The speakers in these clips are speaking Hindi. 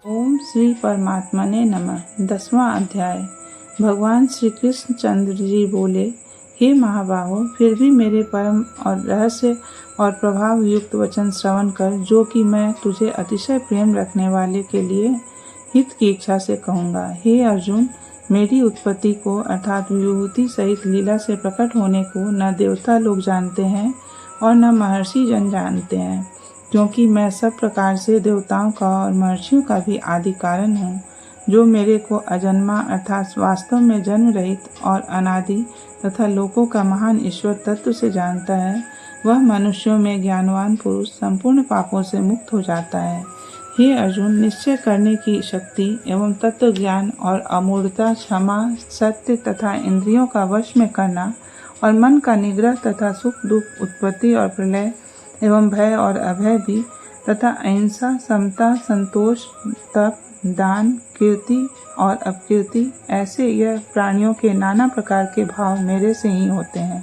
ओम श्री परमात्मने नमः। 10वां अध्याय। भगवान श्री कृष्ण चंद्र जी बोले, हे महाबाहो, फिर भी मेरे परम और रहस्य और प्रभाव युक्त वचन श्रवण कर, जो कि मैं तुझे अतिशय प्रेम रखने वाले के लिए हित की इच्छा से कहूँगा। हे अर्जुन, मेरी उत्पत्ति को अर्थात विभूति सहित लीला से प्रकट होने को न देवता लोग जानते हैं और न महर्षि जन जानते हैं, क्योंकि मैं सब प्रकार से देवताओं का और महर्षियों का भी आदि कारण हूँ। जो मेरे को अजन्मा अर्थात वास्तव में जन्म रहित और अनादि तथा लोकों का महान ईश्वर तत्व से जानता है, वह मनुष्यों में ज्ञानवान पुरुष संपूर्ण पापों से मुक्त हो जाता है। हे अर्जुन, निश्चय करने की शक्ति एवं तत्व ज्ञान और अमूर्तता, क्षमा, सत्य तथा इंद्रियों का वश में करना और मन का निग्रह तथा सुख दुख, उत्पत्ति और प्रलय एवं भय और अभय भी, तथा अहिंसा, समता, संतोष, तप, दान, कीर्ति और अपकीर्ति, ऐसे यह प्राणियों के नाना प्रकार के भाव मेरे से ही होते हैं।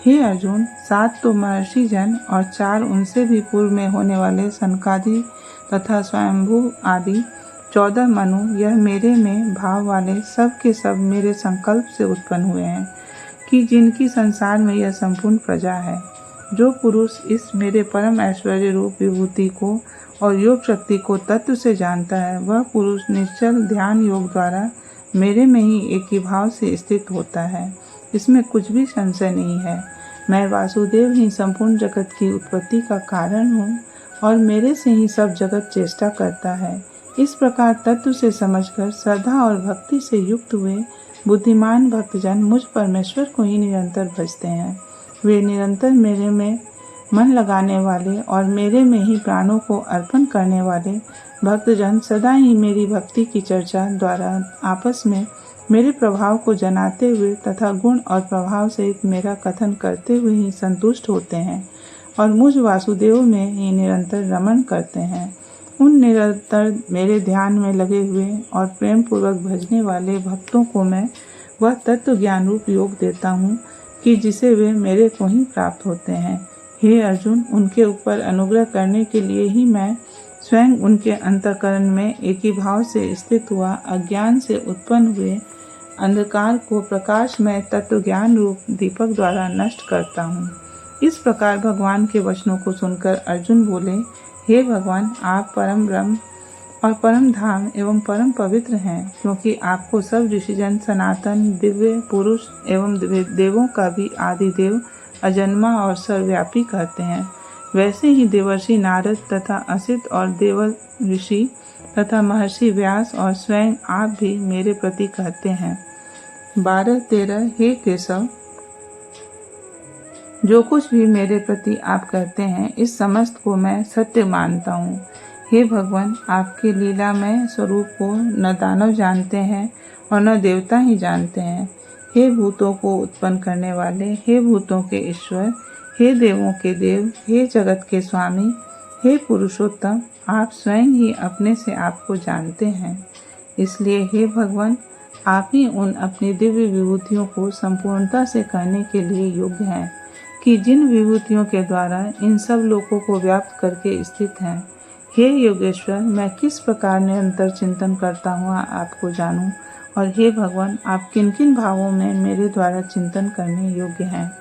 हे अर्जुन, 7 तो महर्षि जन और 4 उनसे भी पूर्व में होने वाले सनकादि तथा स्वयंभू आदि 14 मनु, यह मेरे में भाव वाले सब के सब मेरे संकल्प से उत्पन्न हुए हैं, कि जिनकी संसार में यह संपूर्ण प्रजा है। जो पुरुष इस मेरे परम ऐश्वर्य रूप विभूति को और योग शक्ति को तत्व से जानता है, वह पुरुष निश्चल ध्यान योग द्वारा मेरे में ही एक ही भाव से स्थित होता है। इसमें कुछ भी संशय नहीं है। मैं वासुदेव ही संपूर्ण जगत की उत्पत्ति का कारण हूँ और मेरे से ही सब जगत चेष्टा करता है। इस प्रकार तत्व से समझकर श्रद्धा और भक्ति से युक्त हुए बुद्धिमान भक्तजन मुझ परमेश्वर को ही निरंतर भजते हैं। वे निरंतर मेरे में मन लगाने वाले और मेरे में ही प्राणों को अर्पण करने वाले भक्तजन सदा ही मेरी भक्ति की चर्चा द्वारा आपस में मेरे प्रभाव को जनाते हुए तथा गुण और प्रभाव सहित मेरा कथन करते हुए ही संतुष्ट होते हैं और मुझ वासुदेव में ही निरंतर रमण करते हैं। उन निरंतर मेरे ध्यान में लगे हुए और प्रेम पूर्वक भजने वाले भक्तों को मैं वह तत्व ज्ञान रूप योग देता हूँ कि जिसे वे मेरे को ही प्राप्त होते हैं। हे अर्जुन, उनके ऊपर अनुग्रह करने के लिए ही मैं स्वयं उनके अंतःकरण में एक ही भाव से स्थित हुआ अज्ञान से उत्पन्न हुए अंधकार को प्रकाशमय तत्व ज्ञान रूप दीपक द्वारा नष्ट करता हूँ। इस प्रकार भगवान के वचनों को सुनकर अर्जुन बोले, हे भगवान, आप परम ब्रह्म और परम धाम एवं परम पवित्र हैं, क्योंकि आपको सब ऋषिजन सनातन दिव्य पुरुष एवं देवों का भी आदि देव अजन्मा और सर्वव्यापी कहते हैं। वैसे ही देवर्षि नारद तथा असित और देव ऋषि तथा महर्षि व्यास और स्वयं आप भी मेरे प्रति कहते हैं। 12-13 हे केशव, जो कुछ भी मेरे प्रति आप कहते हैं, इस समस्त को मैं सत्य मानता हूँ। हे भगवान, आपके लीलामय स्वरूप को न दानव जानते हैं और न देवता ही जानते हैं। हे भूतों को उत्पन्न करने वाले, हे भूतों के ईश्वर, हे देवों के देव, हे जगत के स्वामी, हे पुरुषोत्तम, आप स्वयं ही अपने से आपको जानते हैं। इसलिए हे भगवान, आप ही उन अपनी दिव्य विभूतियों को संपूर्णता से कहने के लिए योग्य हैं, कि जिन विभूतियों के द्वारा इन सब लोकों को व्याप्त करके स्थित हैं। हे योगेश्वर, मैं किस प्रकार निरंतर चिंतन करता हुआ आपको जानूं, और हे भगवान, आप किन किन भावों में मेरे द्वारा चिंतन करने योग्य हैं।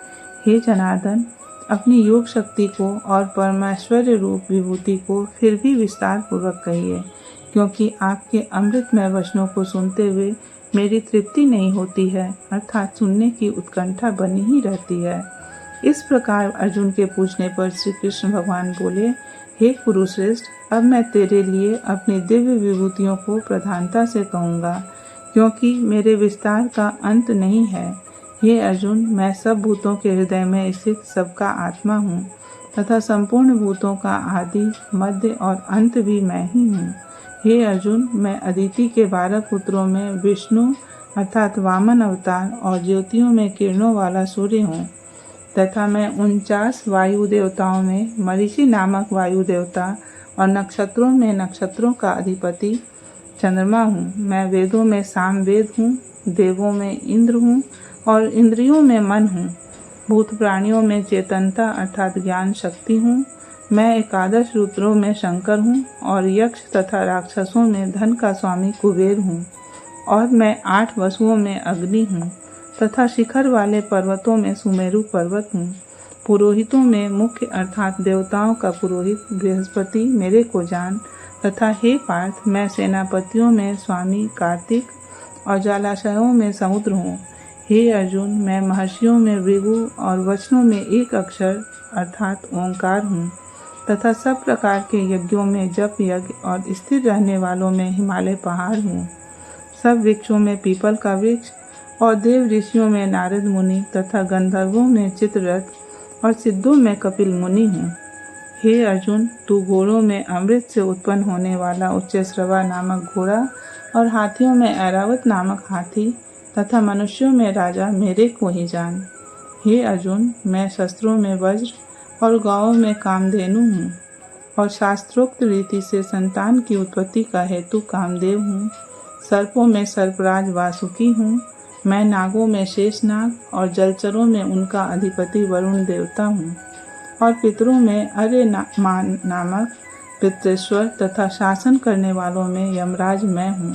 हे जनार्दन, अपनी योग शक्ति को और परमेश्वर रूप विभूति को फिर भी विस्तार पूर्वक कहिए, क्योंकि आपके अमृतमय वचनों को सुनते हुए मेरी तृप्ति नहीं होती है, अर्थात सुनने की उत्कंठा बनी ही रहती है। इस प्रकार अर्जुन के पूछने पर श्री कृष्ण भगवान बोले, हे कुरुश्रेष्ठ, अब मैं तेरे लिए अपनी दिव्य विभूतियों को प्रधानता से कहूँगा, क्योंकि मेरे विस्तार का अंत नहीं है। हे अर्जुन, मैं सब भूतों के हृदय में स्थित सबका आत्मा हूँ तथा संपूर्ण भूतों का आदि मध्य और अंत भी मैं ही हूँ। हे अर्जुन, मैं अदिति के 12 पुत्रों में विष्णु अर्थात वामन अवतार और ज्योतियों में किरणों वाला सूर्य हूँ, तथा मैं 49 वायु देवताओं में मरीचि नामक वायु देवता और नक्षत्रों में नक्षत्रों का अधिपति चंद्रमा हूँ। मैं वेदों में सामवेद हूँ, देवों में इंद्र हूँ और इंद्रियों में मन हूँ। भूत प्राणियों में चेतनता अर्थात ज्ञान शक्ति हूँ, मैं एकादश रुद्रों में शंकर हूँ और यक्ष तथा राक्षसों में धन का स्वामी कुबेर हूँ और मैं 8 वसुओं में अग्नि हूँ तथा शिखर वाले पर्वतों में सुमेरु पर्वत हूँ। पुरोहितों में मुख्य अर्थात देवताओं का पुरोहित बृहस्पति मेरे को जान तथा हे पार्थ, मैं सेनापतियों में स्वामी कार्तिक और जलाशयों में समुद्र हूँ। हे अर्जुन, मैं महर्षियों में भृगु और वचनों में एक अक्षर अर्थात ओंकार हूँ तथा सब प्रकार के यज्ञों में जप यज्ञ और स्थिर रहने वालों में हिमालय पहाड़ हूँ। सब वृक्षों में पीपल का वृक्ष और देव ऋषियों में नारद मुनि तथा गंधर्वों में चित्ररथ और सिद्धों में कपिल मुनि हूँ। हे अर्जुन, तू घोड़ों में अमृत से उत्पन्न होने वाला उच्चैश्रवा नामक घोड़ा और हाथियों में ऐरावत नामक हाथी तथा मनुष्यों में राजा मेरे को ही जान। हे अर्जुन, मैं शस्त्रों में वज्र और गायों में कामधेनु हूँ और शास्त्रोक्त रीति से संतान की उत्पत्ति का हेतु कामदेव हूँ। सर्पों में सर्पराज वासुकी हूँ। मैं नागों में शेषनाग और जलचरों में उनका अधिपति वरुण देवता हूँ और पितरों में अर्यमान नामक पितृश्वर तथा शासन करने वालों में यमराज मैं हूँ।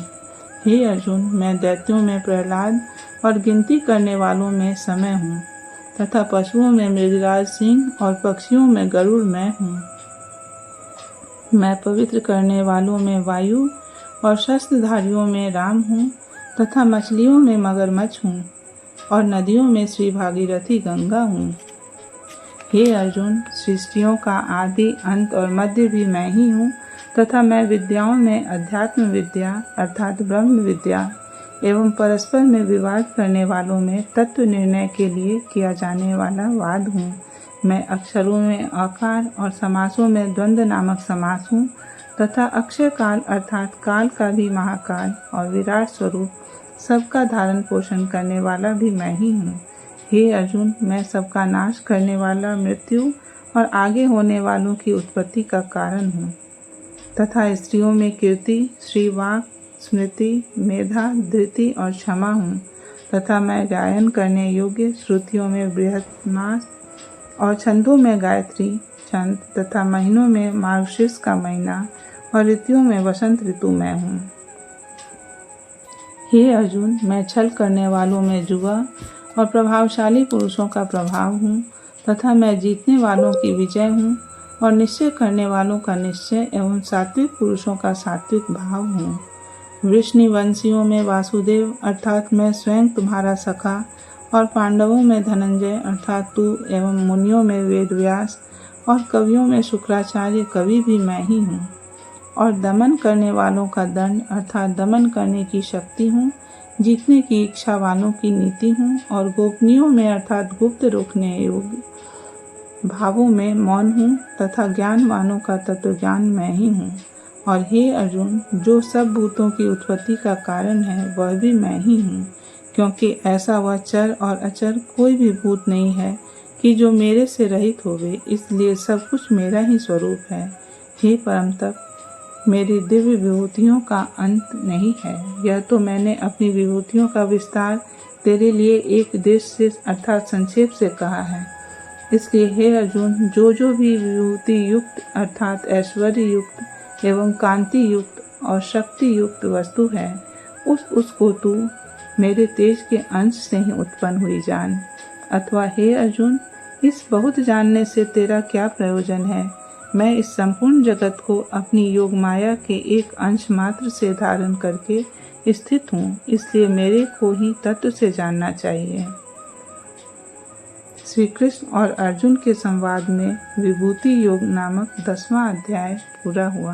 हे अर्जुन, मैं दैत्यों में प्रहलाद और गिनती करने वालों में समय हूँ तथा पशुओं में मृगराज सिंह और पक्षियों में गरुड़ मैं हूँ। मैं पवित्र करने वालों में वायु और शस्त्रधारियों में राम हूँ तथा मछलियों में मगरमच्छ हूँ और नदियों में श्री भागीरथी गंगा हूँ। हे अर्जुन, सृष्टियों का आदि अंत और मध्य भी मैं ही हूँ तथा मैं विद्याओं में अध्यात्म विद्या अर्थात ब्रह्म विद्या एवं परस्पर में विवाद करने वालों में तत्व निर्णय के लिए किया जाने वाला वाद हूँ। मैं अक्षरों में आकार और समासों में द्वंद्व नामक समास हूँ तथा अक्षय काल अर्थात काल का भी महाकाल और विराट स्वरूप सबका धारण पोषण करने वाला भी मैं ही हूँ। हे अर्जुन, मैं सबका नाश करने वाला मृत्यु और आगे होने वालों की उत्पत्ति का कारण हूँ तथा स्त्रियों में कीर्ति, श्रीवाक, स्मृति, मेधा, धृति और क्षमा हूँ तथा मैं गायन करने योग्य श्रुतियों में बृहत्मास और छंदों में गायत्री छंद तथा महीनों में मार्गशीर्ष का महीना और ऋतुओं में वसंत ऋतु मैं हूँ। हे अर्जुन, मैं छल करने वालों में जुआ और प्रभावशाली पुरुषों का प्रभाव हूँ तथा मैं जीतने वालों की विजय हूँ और निश्चय करने वालों का निश्चय एवं सात्विक पुरुषों का सात्विक भाव हूँ। वृष्णिवंशियों में वासुदेव अर्थात मैं स्वयं तुम्हारा सखा और पांडवों में धनंजय अर्थात तू एवं मुनियों में वेदव्यास और कवियों में शुक्राचार्य कवि भी मैं ही हूँ और दमन करने वालों का दंड अर्थात दमन करने की शक्ति हूँ। जीतने की इच्छा वालों की नीति हूँ और गोपनीयों में अर्थात गुप्त रोकने योग्य भावों में मौन हूँ तथा ज्ञानवानों का तत्व ज्ञान मैं ही हूँ। और हे अर्जुन, जो सब भूतों की उत्पत्ति का कारण है वह भी मैं ही हूँ, क्योंकि ऐसा वह चर और अचर कोई भी भूत नहीं है कि जो मेरे से रहित होवे, इसलिए सब कुछ मेरा ही स्वरूप है। हे परम तप, मेरी दिव्य विभूतियों का अंत नहीं है। यह तो मैंने अपनी विभूतियों का विस्तार तेरे लिए एक देश से अर्थात संक्षेप से कहा है। इसलिए हे अर्जुन, जो भी विभूति युक्त अर्थात ऐश्वर्य युक्त एवं कांति युक्त और शक्ति युक्त वस्तु है, उसको तू मेरे तेज के अंश से ही उत्पन्न हुई जान। अथवा हे अर्जुन, इस बहुत जानने से तेरा क्या प्रयोजन है? मैं इस संपूर्ण जगत को अपनी योग माया के एक अंश मात्र से धारण करके स्थित हूँ, इसलिए मेरे को ही तत्व से जानना चाहिए। श्री कृष्ण और अर्जुन के संवाद में विभूति योग नामक 10वां अध्याय पूरा हुआ।